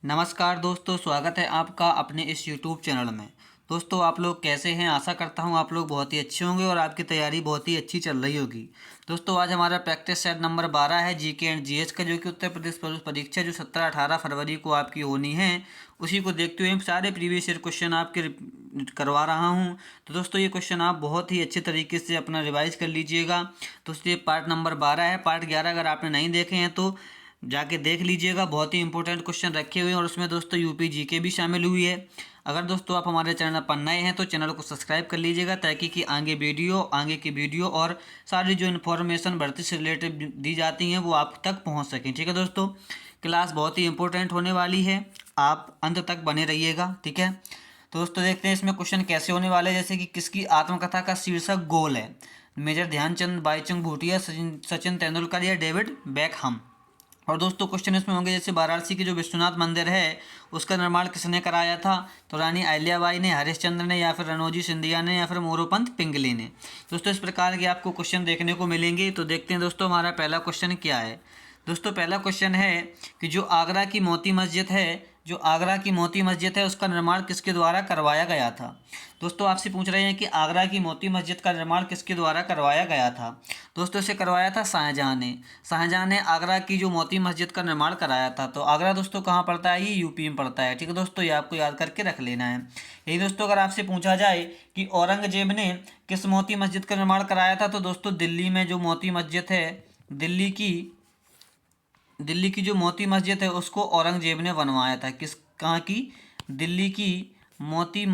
नमस्कार दोस्तों, स्वागत है आपका अपने इस यूट्यूब चैनल में। दोस्तों, आप लोग कैसे हैं? आशा करता हूं आप लोग बहुत ही अच्छे होंगे और आपकी तैयारी बहुत ही अच्छी चल रही होगी। दोस्तों, आज हमारा प्रैक्टिस सेट नंबर 12 है जीके एंड जीएस का, जो कि उत्तर प्रदेश पुलिस परीक्षा जो 17-18 फरवरी को आपकी होनी है, उसी को देखते हुए सारे प्रीवियस ईयर क्वेश्चन आपके करवा रहा हूं। तो दोस्तों, ये क्वेश्चन आप बहुत ही अच्छे तरीके से अपना रिवाइज कर लीजिएगा। दोस्तों, ये पार्ट नंबर 12 है। पार्ट 11 अगर आपने नहीं देखे हैं तो जाके देख लीजिएगा। बहुत ही इंपॉर्टेंट क्वेश्चन रखे हुए हैं और उसमें दोस्तों यूपी जीके भी शामिल हुई है। अगर दोस्तों आप हमारे चैनल पर नए हैं तो चैनल को सब्सक्राइब कर लीजिएगा, ताकि कि आगे की वीडियो और सारी जो इन्फॉर्मेशन भर्ती से रिलेटेड दी जाती हैं वो आप तक पहुंच सकें। ठीक है दोस्तों, क्लास बहुत ही इंपॉर्टेंट होने वाली है, आप अंत तक बने रहिएगा। ठीक है, तो दोस्तों देखते हैं इसमें क्वेश्चन कैसे होने वाले हैं। जैसे कि किसकी आत्मकथा का शीर्षक गोल है? मेजर ध्यानचंद, बाईचुंग भूटिया, सचिन तेंदुलकर या डेविड बेकहम। और दोस्तों क्वेश्चन इसमें होंगे जैसे वाराणसी के जो विश्वनाथ मंदिर है उसका निर्माण किसने कराया था? तो रानी अहिल्याबाई ने, हरिश्चंद्र ने, या फिर रणोजी सिंधिया ने, या फिर मोरोपंत पिंगली ने। दोस्तों इस प्रकार के आपको क्वेश्चन देखने को मिलेंगे। तो देखते हैं दोस्तों हमारा पहला क्वेश्चन क्या है। दोस्तों पहला क्वेश्चन है कि जो आगरा की मोती मस्जिद है उसका निर्माण किसके द्वारा करवाया गया था? दोस्तों आपसे पूछ रहे हैं कि आगरा की मोती मस्जिद का निर्माण किसके द्वारा करवाया गया था? दोस्तों इसे करवाया था शाहजहाँ ने। शाहजहाँ ने आगरा की जो मोती मस्जिद का निर्माण कराया था। तो आगरा दोस्तों कहाँ पड़ता है? ये यूपी में पड़ता है। ठीक है दोस्तों, ये आपको याद करके रख लेना है। यही दोस्तों अगर आपसे पूछा जाए कि औरंगजेब ने किस मोती मस्जिद का निर्माण कराया था, तो दोस्तों दिल्ली में जो मोती मस्जिद है, दिल्ली की जो मोती मस्जिद है उसको औरंगजेब ने बनवाया था। कहाँ की? दिल्ली की मोती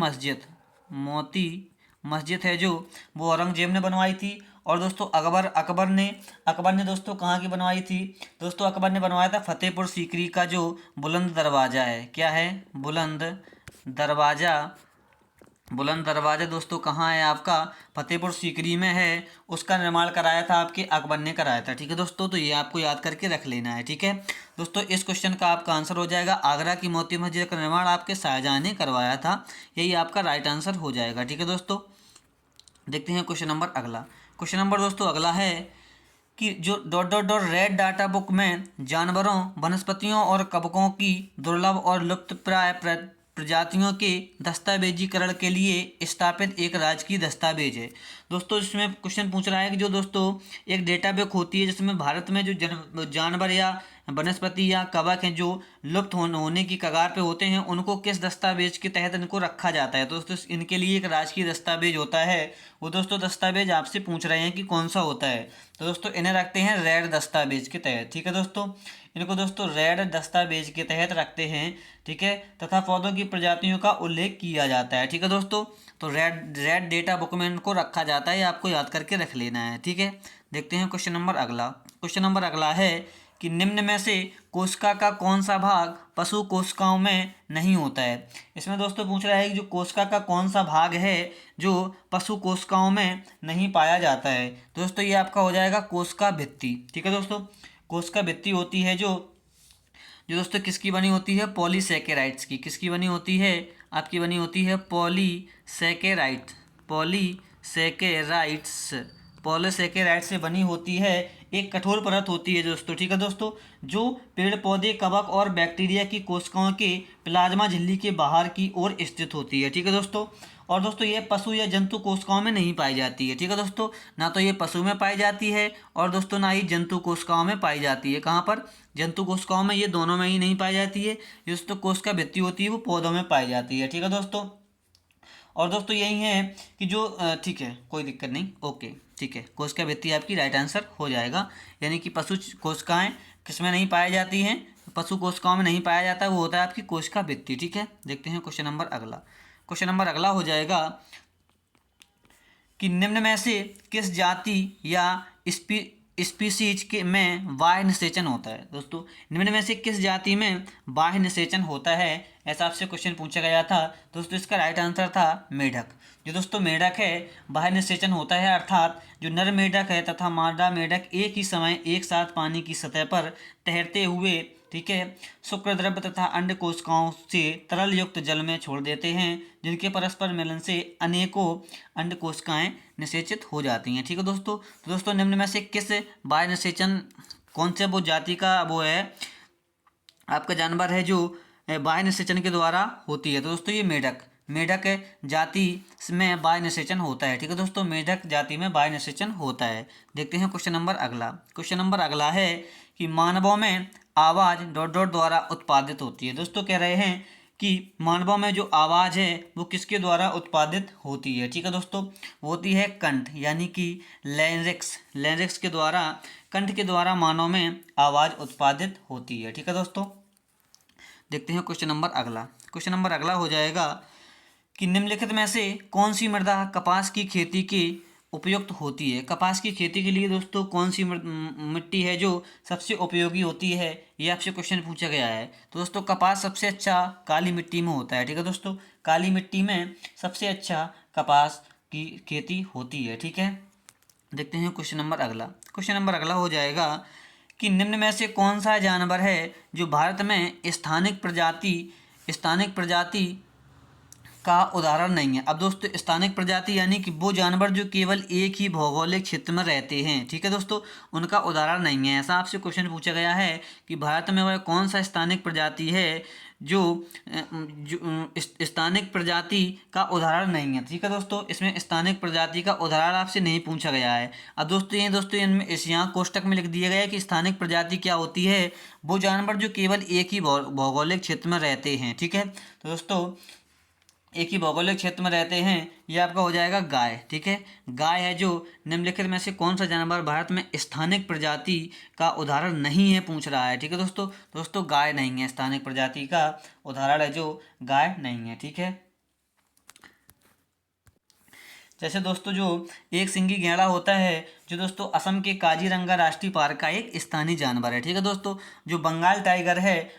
मस्जिद है जो, वो औरंगजेब ने बनवाई थी। और दोस्तों अकबर ने दोस्तों कहाँ की बनवाई थी? दोस्तों अकबर ने बनवाया था फतेहपुर सीकरी का जो बुलंद दरवाज़ा है। क्या है? दरवाज़ा बुलंद दरवाज़ा दोस्तों कहाँ है आपका? फतेहपुर सीकरी में है। उसका निर्माण कराया था आपके अकबर ने कराया था। ठीक है दोस्तों, तो ये आपको याद करके रख लेना है। ठीक है दोस्तों, इस क्वेश्चन का आपका आंसर हो जाएगा आगरा की मोती मस्जिद का निर्माण आपके शाहजहाँ ने करवाया था। यही आपका राइट आंसर हो जाएगा। ठीक है दोस्तों, देखते हैं क्वेश्चन नंबर अगला। क्वेश्चन नंबर दोस्तों अगला है कि जो dot dot dot red data book में जानवरों, वनस्पतियों और कवकों की दुर्लभ और लुप्तप्राय प्रजातियों के दस्तावेजीकरण के लिए स्थापित एक राज्य की दस्तावेज है। दोस्तों इसमें क्वेश्चन पूछ रहा है कि जो दोस्तों एक डेटा बुक होती है जिसमें भारत में जो जानवर या वनस्पति या कवक हैं जो लुप्त होने की कगार पे होते हैं, उनको किस दस्तावेज के तहत इनको रखा जाता है? तो दोस्तों इनके लिए एक राजकीय दस्तावेज होता है। वो दोस्तों दस्तावेज आपसे पूछ रहे हैं कि कौन सा होता है। तो दोस्तों इन्हें रखते हैं रेड दस्तावेज के तहत। ठीक है दोस्तों, इनको दोस्तों रेड दस्तावेज के तहत रखते हैं। ठीक है, तथा पौधों की प्रजातियों का उल्लेख किया जाता है। ठीक है दोस्तों, तो रेड डेटा बुक में इनको रखा जाता है, आपको याद करके रख लेना है। ठीक है, देखते हैं क्वेश्चन नंबर अगला। क्वेश्चन नंबर अगला है कि निम्न में से कोशिका का कौन सा भाग पशु कोशिकाओं में नहीं होता है? इसमें दोस्तों पूछ रहा है कि जो कोशिका का कौन सा भाग है जो पशु कोशिकाओं में नहीं पाया जाता है? दोस्तों ये आपका हो जाएगा कोशिका भित्ति। ठीक है दोस्तों, कोशिका भित्ति होती है जो जो दोस्तों किसकी बनी होती है? पॉलीसेकेराइड्स की। किसकी बनी होती है? आपकी बनी होती है पॉलीसेकेराइड्स पॉलीसेकेराइड्स से बनी होती है। एक कठोर परत होती है दोस्तों। ठीक है दोस्तों, जो पेड़ पौधे, कवक और बैक्टीरिया की कोशिकाओं के प्लाज्मा झिल्ली के बाहर की ओर स्थित होती है। ठीक है दोस्तों, और दोस्तों ये पशु या जंतु कोशिकाओं में नहीं पाई जाती है। ठीक है दोस्तों, ना तो ये पशु में पाई जाती है और दोस्तों ना ही जंतु कोशिकाओं में पाई जाती है। कहाँ पर? जंतु कोशिकाओं में, ये दोनों में ही नहीं पाई जाती है। दोस्तों कोशिका भित्ति होती है वो पौधों में पाई जाती है। ठीक है दोस्तों, और दोस्तों यही है कि जो ठीक है, कोई दिक्कत नहीं, ओके ठीक है, कोशिका भित्ति आपकी राइट आंसर हो जाएगा। यानी कि पशु कोशिकाएं किसमें नहीं पाई जाती हैं? पशु कोशिकाओं में नहीं पाया जाता, वो होता है आपकी कोशिका भित्ति। ठीक है, देखते हैं क्वेश्चन नंबर अगला। क्वेश्चन नंबर अगला हो जाएगा कि निम्न में से किस जाति या स्पीसीज के में बाह्य निषेचन होता है? दोस्तों निम्न में से किस जाति में बाह्य निषेचन होता है, ऐसा आपसे क्वेश्चन पूछा गया था। दोस्तों इसका राइट आंसर था मेढक। जो दोस्तों मेढक है बाह्य निषेचन होता है, अर्थात जो नर मेढक है तथा मादा मेढक एक ही समय एक साथ पानी की सतह पर तैरते हुए, ठीक है, शुक्र द्रव्य तथा अंड कोशिकाओं से तरल युक्त जल में छोड़ देते हैं, जिनके परस्पर मिलन से अनेकों अंड कोशिकाएं निषेचित हो जाती हैं। ठीक है दोस्तों, तो दोस्तों निम्न में से किस बाह्य निषेचन, कौन से वो जाति का वो है आपका जानवर है जो बाह्य निषेचन के द्वारा होती है। तो दोस्तों ये मेढक मेढक जाति में बाह्य निषेचन होता है। ठीक है दोस्तों, मेढक जाति में बाह्य निषेचन होता है। देखते हैं क्वेश्चन नंबर अगला। क्वेश्चन नंबर अगला है कि मानवों में आवाज़ डॉट डॉट द्वारा उत्पादित होती है। दोस्तों कह रहे हैं कि मानवों में जो आवाज़ है वो किसके द्वारा उत्पादित होती है। ठीक है दोस्तों, वो होती है कंठ यानी कि लैरिंक्स के द्वारा, कंठ के द्वारा मानव में आवाज़ उत्पादित होती है। ठीक है दोस्तों, देखते हैं क्वेश्चन नंबर अगला। क्वेश्चन नंबर अगला हो जाएगा कि निम्नलिखित में से कौन सी मृदा कपास की खेती के उपयुक्त होती है। कपास की खेती के लिए दोस्तों कौन सी मिट्टी है जो सबसे उपयोगी होती है, ये आपसे क्वेश्चन पूछा गया है। तो दोस्तों कपास सबसे अच्छा काली मिट्टी में होता है। ठीक है दोस्तों, काली मिट्टी में सबसे अच्छा कपास की खेती होती है। ठीक है, देखते हैं क्वेश्चन नंबर अगला। क्वेश्चन नंबर अगला हो जाएगा कि निम्न में से कौन सा जानवर है जो भारत में स्थानिक प्रजाति का उदाहरण नहीं है। अब दोस्तों स्थानिक प्रजाति यानी कि वो जानवर जो केवल एक ही भौगोलिक क्षेत्र में रहते हैं। ठीक है दोस्तों, उनका उदाहरण नहीं है। ऐसा आपसे क्वेश्चन पूछा गया है कि भारत में वह कौन सा स्थानिक प्रजाति है जो स्थानिक प्रजाति का उदाहरण नहीं है। ठीक है दोस्तों, इसमें स्थानिक प्रजाति का उदाहरण आपसे नहीं पूछा गया है। अब दोस्तों इनमें इस यहाँ कोष्टक में लिख दिया गया है कि स्थानिक प्रजाति क्या होती है, वो जानवर जो केवल एक ही भौगोलिक क्षेत्र में रहते हैं। ठीक है, तो दोस्तों एक ही भौगोलिक क्षेत्र में रहते हैं, ये आपका हो जाएगा गाय। ठीक है, गाय है जो निम्नलिखित में से कौन सा जानवर भारत में स्थानिक प्रजाति का उदाहरण नहीं है पूछ रहा है। ठीक है दोस्तों गाय नहीं है, स्थानिक प्रजाति का उदाहरण है जो गाय नहीं है। ठीक है, जैसे दोस्तों जो एक सिंगी गैंडा होता है जो दोस्तों असम के काजीरंगा राष्ट्रीय पार्क का एक स्थानीय जानवर है। ठीक है दोस्तों, जो बंगाल टाइगर है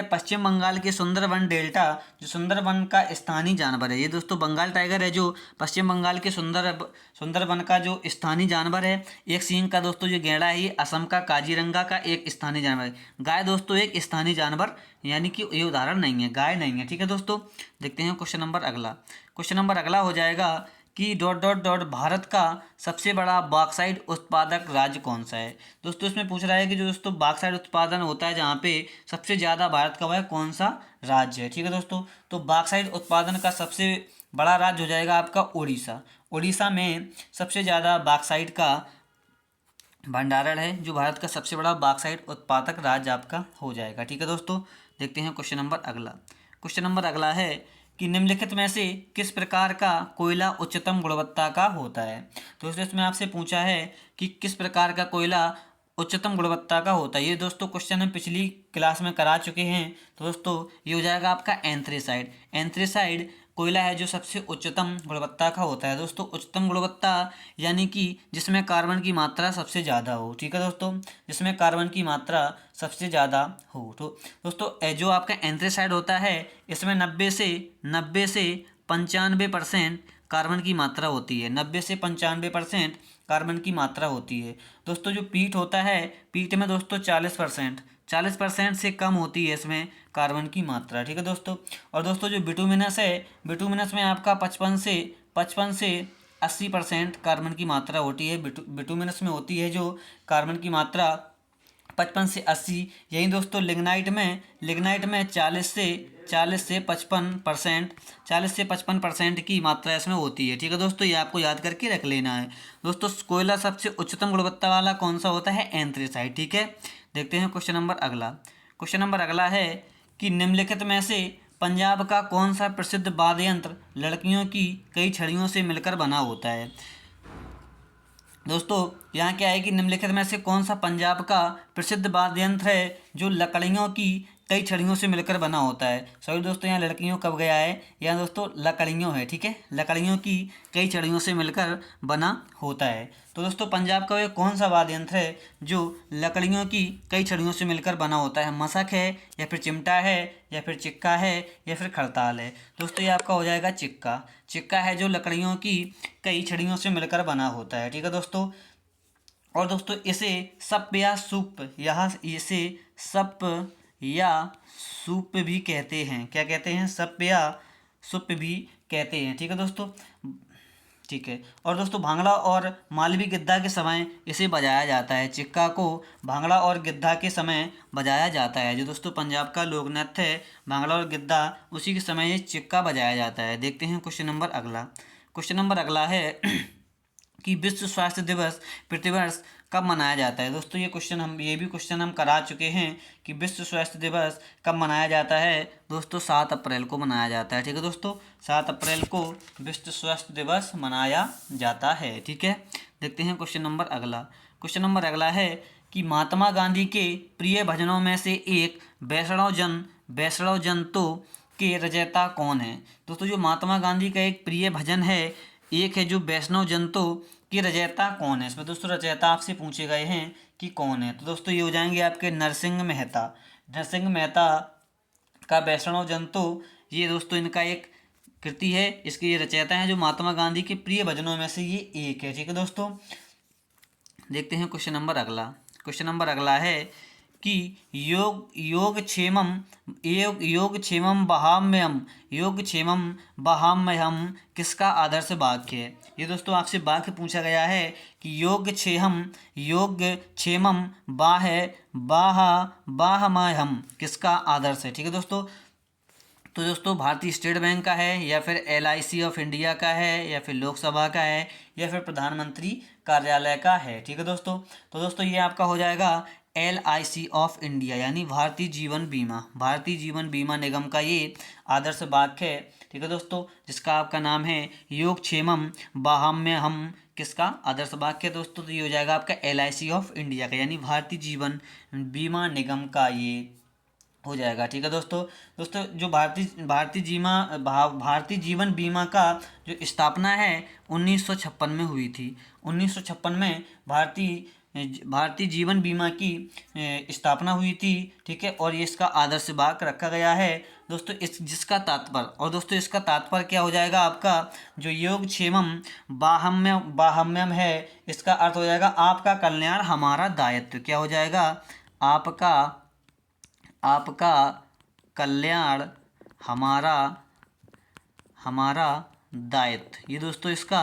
पश्चिम बंगाल के सुंदरबन डेल्टा, जो सुंदरबन का स्थानीय जानवर है। ये दोस्तों बंगाल टाइगर है जो पश्चिम बंगाल के सुंदरबन का जो स्थानीय जानवर है। एक सींग का दोस्तों जो गैंडा है ये असम का काजीरंगा का एक स्थानीय जानवर है। गाय दोस्तों एक स्थानीय जानवर यानी कि ये उदाहरण नहीं है, गाय नहीं है। ठीक है दोस्तों, देखते हैं क्वेश्चन नंबर अगला। क्वेश्चन नंबर अगला हो जाएगा कि डॉट डॉट डॉट भारत का सबसे बड़ा बॉक्साइट उत्पादक राज्य कौन सा है। दोस्तों इसमें पूछ रहा है कि जो दोस्तों बॉक्साइट उत्पादन होता है जहाँ पे सबसे ज़्यादा भारत का वह कौन सा राज्य है। ठीक है दोस्तों, तो बॉक्साइट उत्पादन का सबसे बड़ा राज्य हो जाएगा आपका उड़ीसा। उड़ीसा में सबसे ज़्यादा बॉक्साइट का भंडारण है, जो भारत का सबसे बड़ा बॉक्साइट उत्पादक राज्य आपका हो जाएगा। ठीक है दोस्तों, देखते हैं क्वेश्चन नंबर अगला। क्वेश्चन नंबर अगला है कि निम्नलिखित में से किस प्रकार का कोयला उच्चतम गुणवत्ता का होता है। तो दोस्तों इसमें आपसे पूछा है कि किस प्रकार का कोयला उच्चतम गुणवत्ता का होता है। ये दोस्तों क्वेश्चन हम पिछली क्लास में करा चुके हैं। तो दोस्तों ये हो जाएगा आपका एंथ्रेसाइड कोयला है जो सबसे उच्चतम गुणवत्ता का होता है। दोस्तों उच्चतम गुणवत्ता यानी कि जिसमें कार्बन की मात्रा सबसे ज़्यादा हो। ठीक है दोस्तों, जिसमें कार्बन की मात्रा सबसे ज़्यादा हो। तो दोस्तों जो आपका एंथ्रेसाइड होता है इसमें 90 से 95% कार्बन की मात्रा होती है। 90 से 95% कार्बन की मात्रा होती है। दोस्तों जो पीट होता है, पीट में दोस्तों 40% से कम होती है इसमें कार्बन की मात्रा। ठीक है दोस्तों, और दोस्तों जो बिटुमिनस है, बिटुमिनस में आपका 55 से 80% कार्बन की मात्रा होती है। बिटुमिनस में होती है जो कार्बन की मात्रा 55 से 80। यही दोस्तों लिग्नाइट में 40 से 55% की मात्रा इसमें होती है। ठीक है दोस्तों, ये आपको याद करके रख लेना है। दोस्तों कोयला सबसे उच्चतम गुणवत्ता वाला कौन सा होता है, एंथ्रेसाइड। ठीक है, देखते हैं क्वेश्चन नंबर अगला। क्वेश्चन नंबर अगला है कि निम्नलिखित में से पंजाब का कौन सा प्रसिद्ध वाद्य यंत्र लड़कियों की कई छड़ियों से मिलकर बना होता है। दोस्तों यहाँ क्या है कि निम्नलिखित में से कौन सा पंजाब का प्रसिद्ध वाद्य यंत्र है जो लकड़ियों की कई छड़ियों से मिलकर बना होता है। सॉरी दोस्तों यहाँ लड़कियों कब गया है, यहाँ दोस्तों लकड़ियों है। ठीक है, लकड़ियों की कई छड़ियों से मिलकर बना होता है। तो दोस्तों पंजाब का वह कौन सा वाद्य यंत्र है जो लकड़ियों की कई छड़ियों से मिलकर बना होता है। मशक है या फिर चिमटा है या फिर चिक्का है या फिर खड़ताल है। दोस्तों ये आपका हो जाएगा चिक्का है जो लकड़ियों की कई छड़ियों से मिलकर बना होता है। ठीक है दोस्तों, और दोस्तों इसे सप या सूप भी कहते हैं। क्या कहते हैं, सप या सुप भी कहते हैं। ठीक है दोस्तों, ठीक है। और दोस्तों भांगड़ा और मालवी गिद्धा के समय इसे बजाया जाता है। चिक्का को भांगड़ा और गिद्धा के समय बजाया जाता है। जो दोस्तों पंजाब का लोक नृत्य है भांगड़ा और गिद्धा, उसी के समय ये चिक्का बजाया जाता है। देखते हैं क्वेश्चन नंबर अगला। क्वेश्चन नंबर अगला है कि विश्व स्वास्थ्य दिवस प्रतिवर्ष कब मनाया जाता है। दोस्तों ये भी क्वेश्चन हम करा चुके हैं कि विश्व स्वास्थ्य दिवस कब मनाया जाता है। दोस्तों 7 अप्रैल को मनाया जाता है। ठीक है दोस्तों, 7 अप्रैल को विश्व स्वास्थ्य दिवस मनाया जाता है। ठीक है, देखते हैं क्वेश्चन नंबर अगला। क्वेश्चन नंबर अगला है कि महात्मा गांधी के प्रिय भजनों में से एक वैष्णव जन तो के रचयिता कौन है। दोस्तों जो महात्मा गांधी का एक प्रिय भजन है, एक है जो वैष्णव जन तो कि रचयिता कौन है। इसमें दोस्तों रचयिता आपसे पूछे गए हैं कि कौन है। तो दोस्तों ये हो जाएंगे आपके नरसिंह मेहता। नरसिंह मेहता का वैष्णव जन तो ये दोस्तों इनका एक कृति है। इसके ये रचयिता हैं जो महात्मा गांधी के प्रिय भजनों में से ये एक है। ठीक है दोस्तों, देखते हैं क्वेश्चन नंबर अगला। क्वेश्चन नंबर अगला है कि योगक्षेमम बहाम्यहम किसका आदर्श वाक्य है। ये दोस्तों आपसे वाक्य पूछा गया है कि योगक्षेमम बाहमयहम किसका आदर्श है। ठीक है दोस्तों, तो दोस्तों भारतीय स्टेट बैंक का है, या फिर LIC ऑफ इंडिया का है, या फिर लोकसभा का है, या फिर प्रधानमंत्री कार्यालय का है। ठीक है दोस्तों, तो दोस्तों ये आपका हो जाएगा LIC ऑफ इंडिया, यानी भारतीय जीवन बीमा निगम का ये आदर्श वाक्य है। ठीक है दोस्तों, जिसका आपका नाम है योगक्षेमम बाहाम्यहम किसका आदर्श वाक्य है दोस्तों। तो ये हो जाएगा आपका LIC ऑफ इंडिया का, यानी भारतीय जीवन बीमा निगम का ये हो जाएगा। ठीक है दोस्तों जो भारतीय जीवन बीमा का जो स्थापना है 1956 में हुई थी। 1956 में भारतीय जीवन बीमा की स्थापना हुई थी। ठीक है, और ये इसका आदर्श वाक्य रखा गया है दोस्तों। जिसका तात्पर्य क्या हो जाएगा आपका, जो योगक्षेमम बाहम्यम है, इसका अर्थ हो जाएगा आपका कल्याण हमारा दायित्व। क्या हो जाएगा, आपका कल्याण हमारा दायित्व। ये दोस्तों इसका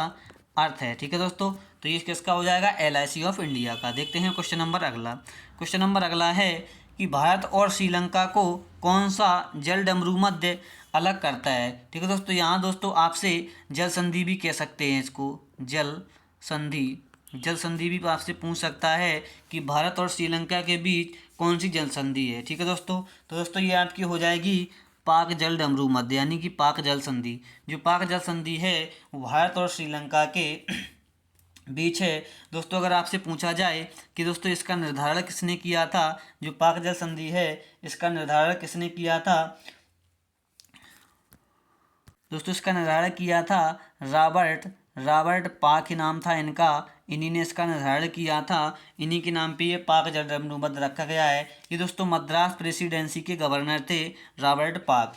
अर्थ है। ठीक है दोस्तों, तो ये किसका हो जाएगा, LIC ऑफ इंडिया का। देखते हैं क्वेश्चन नंबर अगला। क्वेश्चन नंबर अगला है कि भारत और श्रीलंका को कौन सा जलडमरू मध्य अलग करता है। ठीक है दोस्तों, यहाँ दोस्तों आपसे जल संधि भी कह सकते हैं इसको, जल संधि भी आपसे पूछ सकता है कि भारत और श्रीलंका के बीच कौन सी जल संधि है। ठीक है दोस्तों, तो दोस्तों ये आपकी हो जाएगी पाक जल डमरू मध्य, यानी कि पाक जल संधि। जो पाक जल संधि है वो भारत और श्रीलंका के बीच है। दोस्तों अगर आपसे पूछा जाए कि दोस्तों इसका निर्धारण किसने किया था, जो पाक जल संधि है इसका निर्धारण किसने किया था, दोस्तों इसका निर्धारण किया था रॉबर्ट पाक ही नाम था इनका। इन्हीं ने इसका निर्धारण किया था। इन्हीं के नाम पे ये पाक जलडमरू मध्य रखा गया है। ये दोस्तों मद्रास प्रेसिडेंसी के गवर्नर थे रॉबर्ट पाक।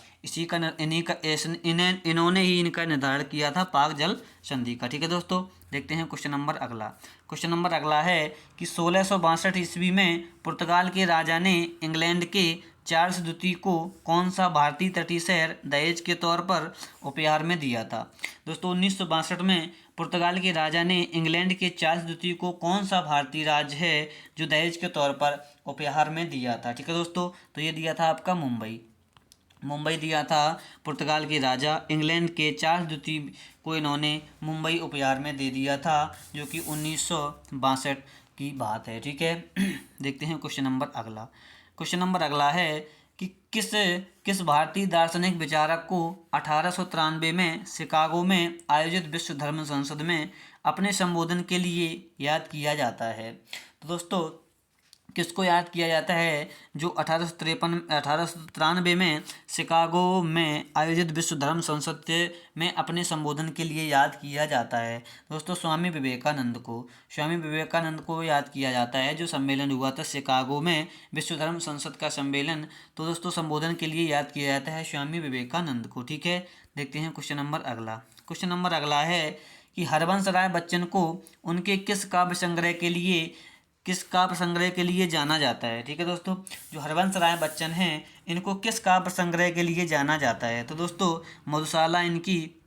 इन्होंने ही इनका निर्धारण किया था पाक जल संधि का। ठीक है दोस्तों, देखते हैं क्वेश्चन नंबर अगला। क्वेश्चन नंबर अगला है कि 1662 ईस्वी में पुर्तगाल के राजा ने इंग्लैंड के चार्ल्स द्वितीय को कौन सा भारतीय तटीय शहर दहेज के तौर पर उपहार में दिया था। दोस्तों 1962 में पुर्तगाल के राजा ने इंग्लैंड के चार्ल्स द्वितीय को कौन सा भारतीय राज्य है जो दहेज के तौर पर उपहार में दिया था। ठीक है दोस्तों, तो ये दिया था आपका मुंबई दिया था पुर्तगाल के राजा। इंग्लैंड के चार्ल्स द्वितीय को इन्होंने मुंबई उपहार में दे दिया था, जो कि 1962 की बात है। ठीक है, देखते हैं क्वेश्चन नंबर अगला। क्वेश्चन नंबर अगला है कि किस भारतीय दार्शनिक विचारक को 1893 में शिकागो में आयोजित विश्व धर्म संसद में अपने संबोधन के लिए याद किया जाता है। तो दोस्तों किसको याद किया जाता है, जो 1893 में शिकागो में आयोजित विश्व धर्म संसद में अपने संबोधन के लिए याद किया जाता है। दोस्तों स्वामी विवेकानंद को याद किया जाता है। जो सम्मेलन हुआ था शिकागो में विश्व धर्म संसद का सम्मेलन, तो दोस्तों संबोधन के लिए याद किया जाता है स्वामी विवेकानंद को। ठीक है, देखते हैं क्वेश्चन नंबर अगला। क्वेश्चन नंबर अगला है कि हरवंश राय बच्चन को उनके किस काव्य संग्रह के लिए जाना जाता है। ठीक है दोस्तों, जो हरवंश राय बच्चन हैं इनको किस काव्य संग्रह के लिए जाना जाता है। तो दोस्तों मधुशाला इनकी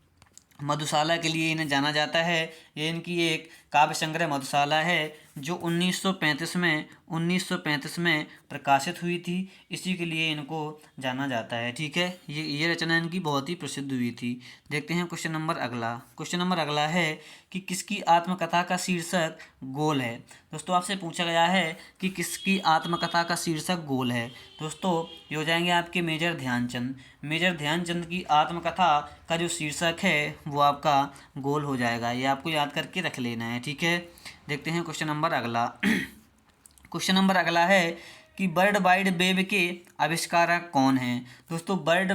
मधुशाला के लिए इन्हें जाना जाता है। ये इनकी एक काव्य संग्रह मधुशाला है जो 1935 में प्रकाशित हुई थी, इसी के लिए इनको जाना जाता है। ठीक है, ये रचना इनकी बहुत ही प्रसिद्ध हुई थी। देखते हैं क्वेश्चन नंबर अगला। क्वेश्चन नंबर अगला है कि किसकी आत्मकथा का शीर्षक गोल है। दोस्तों आपसे पूछा गया है कि किसकी आत्मकथा का शीर्षक गोल है। दोस्तों ये हो जाएंगे आपके मेजर ध्यानचंद। मेजर ध्यानचंद की आत्मकथा का जो शीर्षक है वो आपका गोल हो जाएगा। ये आपको याद करके रख लेना है। ठीक है, देखते हैं क्वेश्चन नंबर अगला। क्वेश्चन नंबर अगला है कि वर्ल्ड वाइड वेब के आविष्कारक कौन हैं। दोस्तों वर्ल्ड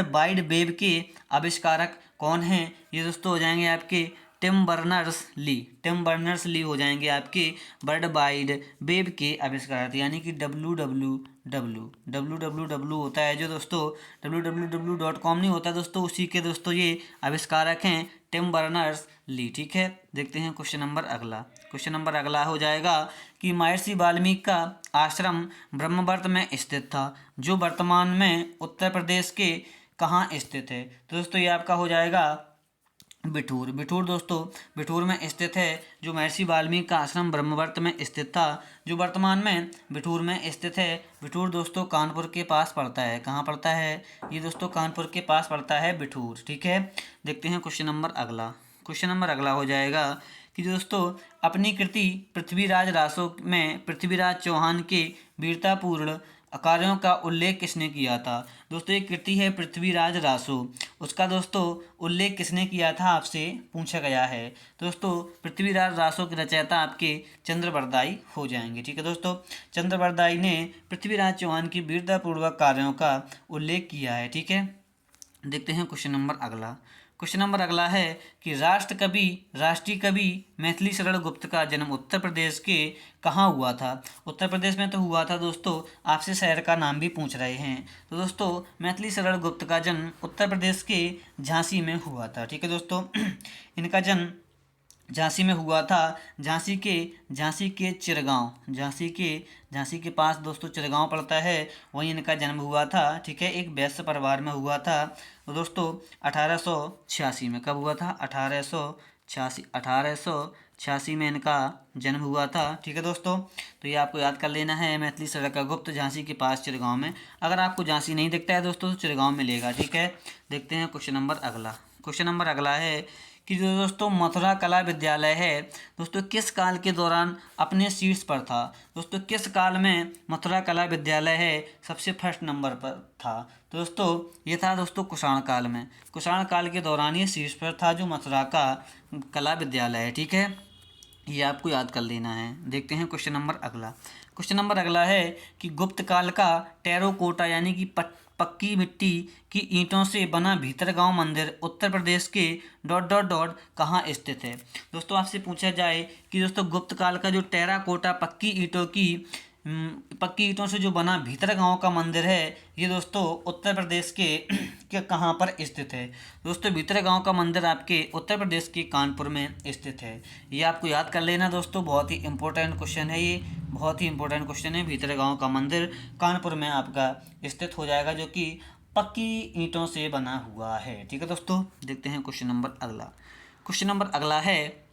वाइड वेब के आविष्कारक कौन हैं, ये दोस्तों हो जाएंगे आपके टिम बर्नर्स ली हो जाएंगे आपके वर्ल्ड वाइड वेब के आविष्कारक, यानी कि www होता है जो दोस्तों www.com नहीं होता दोस्तों, उसी के दोस्तों ये आविष्कारक हैं टिम बर्नर्स ली। ठीक है, देखते हैं क्वेश्चन नंबर अगला। क्वेश्चन नंबर अगला हो जाएगा कि महर्षि वाल्मीकि का आश्रम ब्रह्मवर्त में स्थित था, जो वर्तमान में उत्तर प्रदेश के कहाँ स्थित है। तो दोस्तों ये आपका हो जाएगा बिठूर दोस्तों बिठूर में स्थित है। जो महर्षि वाल्मीकि का आश्रम ब्रह्मवर्त में स्थित था, जो वर्तमान में बिठूर में स्थित है। बिठूर दोस्तों कानपुर के पास पड़ता है। कहाँ पड़ता है ये दोस्तों? कानपुर के पास पड़ता है बिठूर। ठीक है, देखते हैं क्वेश्चन नंबर अगला। क्वेश्चन नंबर अगला हो जाएगा कि दोस्तों अपनी कृति पृथ्वीराज रासो में पृथ्वीराज चौहान के वीरतापूर्ण कार्यों का उल्लेख किसने किया था। दोस्तों एक कृति है पृथ्वीराज रासो, उसका दोस्तों उल्लेख किसने किया था आपसे पूछा गया है। दोस्तों पृथ्वीराज रासो के रचयिता आपके चंद्रबरदाई हो जाएंगे। ठीक है दोस्तों, चंद्रबरदाई ने पृथ्वीराज चौहान की वीरतापूर्वक कार्यों का उल्लेख किया है। ठीक है, देखते हैं क्वेश्चन नंबर अगला। क्वेश्चन नंबर अगला है कि राष्ट्रीय कवि मैथिली शरण गुप्त का जन्म उत्तर प्रदेश के कहाँ हुआ था। उत्तर प्रदेश में तो हुआ था दोस्तों, आपसे शहर का नाम भी पूछ रहे हैं। तो दोस्तों मैथिली शरण गुप्त का जन्म उत्तर प्रदेश के झांसी में हुआ था। ठीक है दोस्तों, इनका जन्म झांसी में हुआ था। झांसी के चिरगांव झांसी के पास दोस्तों चिरगांव पड़ता है, वहीं इनका जन्म हुआ था। ठीक है, एक वैश्य परिवार में हुआ था। तो दोस्तों 1886 में कब हुआ था? 1886 में इनका जन्म हुआ था। ठीक है दोस्तों, तो ये आपको याद कर लेना है। मैथिली शरण का गुप्त झांसी के पास चिरगांव में। अगर आपको झांसी नहीं दिखता है दोस्तों तो चिरगांव मिलेगा। ठीक है, देखते हैं क्वेश्चन नंबर अगला। क्वेश्चन नंबर अगला है कि जो दोस्तों मथुरा कला विद्यालय है दोस्तों किस काल के दौरान अपने शीर्ष पर था। दोस्तों किस काल में मथुरा कला विद्यालय है सबसे फर्स्ट नंबर पर था। तो दोस्तों ये था दोस्तों कुषाण काल में। कुषाण काल के दौरान ये शीर्ष पर था जो मथुरा का कला विद्यालय है। ठीक है, ये आपको याद कर लेना है। देखते हैं क्वेश्चन नंबर अगला। क्वेश्चन नंबर अगला है कि गुप्त काल का टेराकोटा यानी कि पक्की मिट्टी की ईंटों से बना भीतरगांव मंदिर उत्तर प्रदेश के ... कहाँ स्थित है। दोस्तों आपसे पूछा जाए कि दोस्तों गुप्त काल का जो टेराकोटा पक्की ईंटों से जो बना भीतरगांव का मंदिर है ये दोस्तों उत्तर प्रदेश के कहाँ पर स्थित है। दोस्तों भीतरगांव का मंदिर आपके उत्तर प्रदेश के कानपुर में स्थित है। ये आपको याद कर लेना दोस्तों, बहुत ही इंपॉर्टेंट क्वेश्चन है। ये बहुत ही इंपॉर्टेंट क्वेश्चन है। भीतरगांव का मंदिर कानपुर में आपका स्थित हो जाएगा, जो कि पक्की ईंटों से बना हुआ है। ठीक है दोस्तों, देखते हैं क्वेश्चन नंबर अगला। क्वेश्चन नंबर अगला है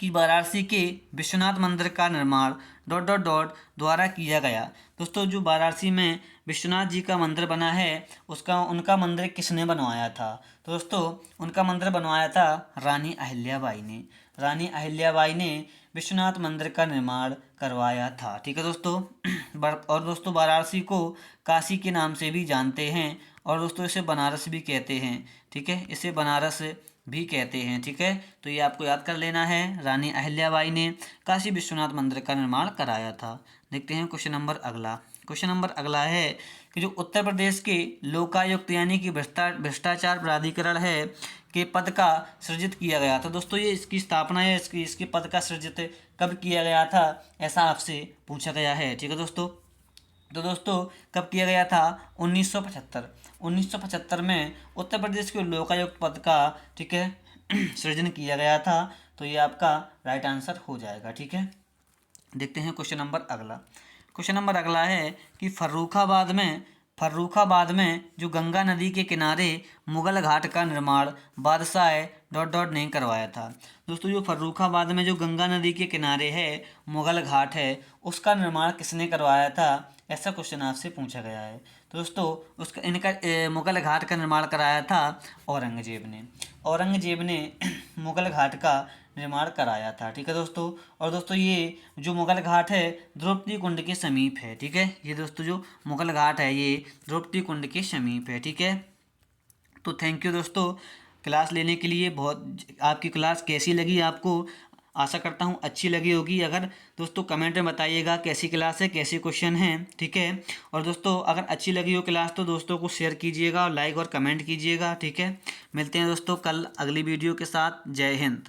कि वाराणसी के विश्वनाथ मंदिर का निर्माण ... द्वारा किया गया। दोस्तों जो वाराणसी में विश्वनाथ जी का मंदिर बना है उनका मंदिर किसने बनवाया था। तो दोस्तों उनका मंदिर बनवाया था रानी अहिल्याबाई ने। रानी अहिल्याबाई ने विश्वनाथ मंदिर का निर्माण करवाया था। ठीक है दोस्तों, और दोस्तों वाराणसी को काशी के नाम से भी जानते हैं, और दोस्तों इसे बनारस भी कहते हैं। ठीक है, इसे बनारस भी कहते हैं। ठीक है, तो ये आपको याद कर लेना है। रानी अहिल्याबाई ने काशी विश्वनाथ मंदिर का निर्माण कराया था। देखते हैं क्वेश्चन नंबर अगला। क्वेश्चन नंबर अगला है कि जो उत्तर प्रदेश के लोकायुक्त यानी कि भ्रष्टाचार प्राधिकरण है के पद का सृजित किया गया था। दोस्तों ये इसकी स्थापना है, इसके पद का सृजित कब किया गया था ऐसा आपसे पूछा गया है। ठीक है दोस्तों, तो दोस्तों कब किया गया था? 1975 में उत्तर प्रदेश के लोकायुक्त पद का, ठीक है, सृजन किया गया था। तो ये आपका राइट आंसर हो जाएगा। ठीक है, देखते हैं क्वेश्चन नंबर अगला। क्वेश्चन नंबर अगला है कि फर्रुखाबाद में जो गंगा नदी के किनारे मुगल घाट का निर्माण बादशाह नहीं करवाया था। दोस्तों जो फर्रुखाबाद में जो गंगा नदी के किनारे है मुगल घाट है, उसका निर्माण किसने करवाया था, ऐसा क्वेश्चन आपसे पूछा गया है। तो दोस्तों उसका इनका मुगल घाट का निर्माण कराया था औरंगजेब ने मुगल घाट का निर्माण कराया था। ठीक है दोस्तों। और दोस्तों ये जो मुगल घाट है द्रौपदी कुंड के समीप है। ठीक है, ये दोस्तों जो मुगल घाट है ये द्रौपदी कुंड के समीप है। ठीक है, तो थैंक यू दोस्तों क्लास लेने के लिए। बहुत आपकी क्लास कैसी लगी आपको, आशा करता हूँ अच्छी लगी होगी। अगर दोस्तों कमेंट में बताइएगा कैसी क्लास है, कैसे क्वेश्चन हैं। ठीक है, और दोस्तों अगर अच्छी लगी हो क्लास तो दोस्तों को शेयर कीजिएगा और लाइक और कमेंट कीजिएगा। ठीक है, मिलते हैं दोस्तों कल अगली वीडियो के साथ। जय हिंद।